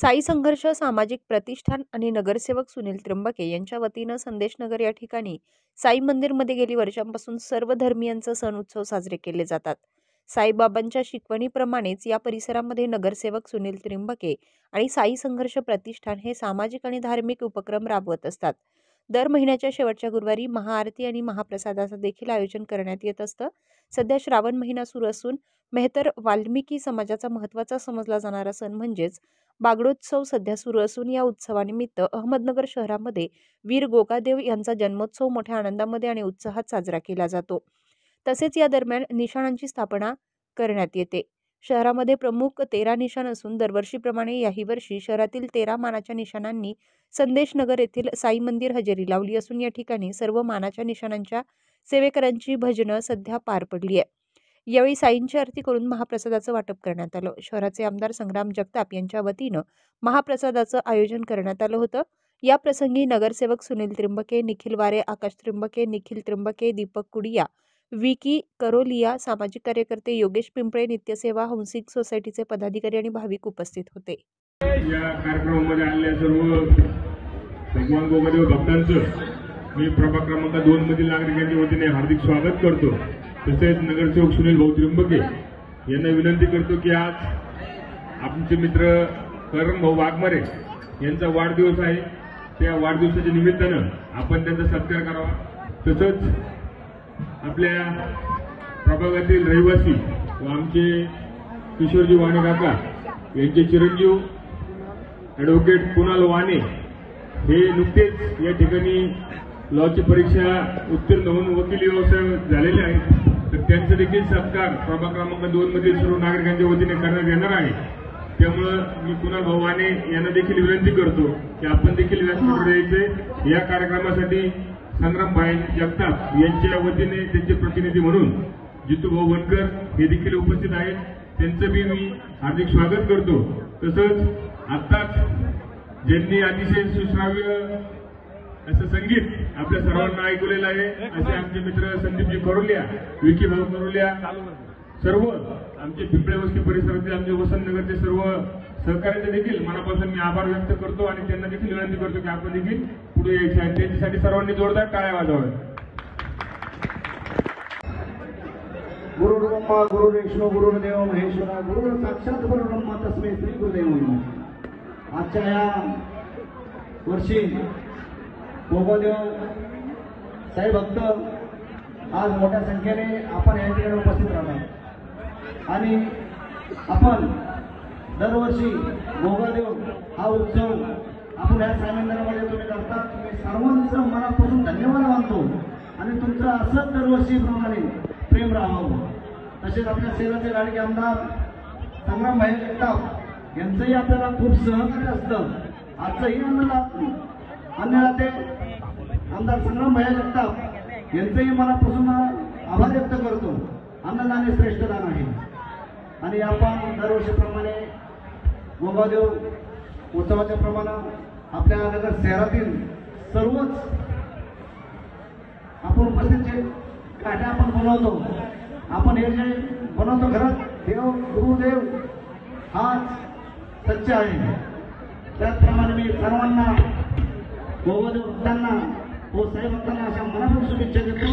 साई संघर्ष सामाजिक प्रतिष्ठान आणि नगरसेवक सुनील त्र्यंबके यांच्या वतीनं संदेशनगर या ठिकाणी साई मंदिरमध्ये गेली वर्षांपासून सर्व धर्मियांचे सण उत्सव साजरे केले जातात। साईबाबांच्या शिकवणीप्रमाणेच या परिसरामध्ये नगरसेवक सुनील त्र्यंबके आणि साई संघर्ष प्रतिष्ठान हे सामाजिक आणि धार्मिक उपक्रम राबवत असतात। दर महिन्याच्या शेवटच्या गुरुवारी महाआरती आणि महाप्रसादाचं देखील आयोजन करण्यात येत असतं। सध्या श्रावण महिना सुरू असून मेहतर वाल्मिकी समाजाचा महत्त्वाचा समजला जाणारा सण म्हणजेच बागडोत्सव सध्या सुरू असून या उत्सवानिमित्त अहमदनगर शहरामध्ये वीर गोगादेव यांचा जन्मोत्सव मोठ्या आनंदामध्ये आणि उत्साहात साजरा केला जातो। तसेच या दरम्यान निशाणांची स्थापना करण्यात येते। शहरामध्ये प्रमुख 13 निशाण असून दरवर्षीप्रमाणे याही वर्षी शहरातील 13 मानाच्या निशाणांनी संदेशनगर येथील साई मंदिर हजेरी लावली असून या ठिकाणी सर्व मानाच्या निशाणांच्या सेवेकरांची भजनं सध्या पार पडली आहे। यावेळी साईंची आरती करून महाप्रसादाचं वाटप करण्यात आलं। शहराचे आमदार संग्राम जगताप यांच्या वतीनं महाप्रसादाचं आयोजन करण्यात आलं होतं। या प्रसंगी नगरसेवक सुनील त्र्यंबके, निखिल वारे, आकाश त्र्यंबके, निखिल त्र्यंबके, दीपक कुडिया, विकी करोलिया, सामाजिक कार्यकर्ते योगेश पिंपळे, नित्यसेवा हंसिक सोसायटीचे पदाधिकारी आणि भाविक उपस्थित होते। या कार्यक्रमामध्ये आलेल्या सर्व भगवान गोगादेव भक्तांचं मी प्रभाग क्रमांक 2 मधील नागरिकांच्या वतीने हार्दिक स्वागत करतो। तसेच नगरसेवक सुनील भाऊ त्र्यंबके यांना विनंती करतो की आज आमचे मित्र करण भाऊ वाघमारे यांचा वाढदिवस आहे, त्या वाढदिवसाच्या निमित्तानं आपण त्यांचा सत्कार करावा। तसंच आपल्या प्रभागातील रहिवासी व आमचे किशोरजी वाणे काका यांचे चिरंजीव ॲडव्होकेट कुणाल वाणे हे नुकतेच या ठिकाणी लॉची परीक्षा उत्तीर्ण होऊन वकिली व्यवसाय झालेले आहेत, तर त्यांचा देखील सत्कार प्रभाग क्रमांक 2 मधील सर्व नागरिकांच्या वतीने करण्यात येणार आहे। त्यामुळे मी कुणाल भाऊ वाणे यांना देखील विनंती करतो की आपण देखील व्यासपीठावर यायचे। या कार्यक्रमासाठी संग्राम भाई जगताप यांच्या वतीने त्यांचे प्रतिनिधी म्हणून जितू भाऊ वनकर हे देखील उपस्थित आहेत, त्यांचं बी मी हार्दिक स्वागत करतो। तसंच आत्ताच ज्यांनी अतिशय सुश्राव्य असं संगीत आपल्या सर्वांना ऐकलेलं आहे असे आमचे मित्र संदीपजी करोलिया, विकी भाऊ करोलिया, सर्व आमचे पिंपळे वस्ती परिसरातील आमचे वसंतनगरचे सर्व सहकार्याचे देखील मनापासून मी आभार व्यक्त करतो आणि त्यांना देखील विनंती करतो की आपण देखील पुढे यायचे आहे। त्यांच्यासाठी सर्वांनी जोरदार टाळ्या वाजवाव्या। गुरु ब्रह्मा गुरु विष्णू गुरुदेव महेश्वरा गुरु साक्षात परब्रह्म तस्मै श्री गुरुदेव नमः। आजच्या या वर्षी गोगादेव साई भक्त आज मोठ्या संख्येने आपण या ठिकाणी उपस्थित राहणार आणि आपण दरवर्षी गोगादेव हा उत्सव आपण या साई मंदिरामध्ये तुम्ही करतात, तुम्ही सर्वांचं मनापासून धन्यवाद मानतो आणि तुमचं असंच दरवर्षीप्रमाणे प्रेम राहावं। तसेच आपल्या शहराचे लाडके आमदार संग्राम भाई जगताप यांचंही आपल्याला खूप सहकार्य असतं। आजचंही अन्नदाते आमदार संग्राम भाई जगताप यांचंही मनापासून आभार व्यक्त करतो। अन्नदान हे श्रेष्ठ दान आहे आणि आपण दरवर्षीप्रमाणे गोगादेव उत्सवाच्या प्रमाणे आपल्या नगर शहरातील सर्वच आपण उपस्थित काठ्या आपण बनवतो। आपण हे जे बनवतो घरात देव गुरुदेव हाच सच्चा आहे, त्याचप्रमाणे मी सर्वांना गोगादेव भक्तांना व साई भक्तांना अशा मनापासून शुभेच्छा देतो।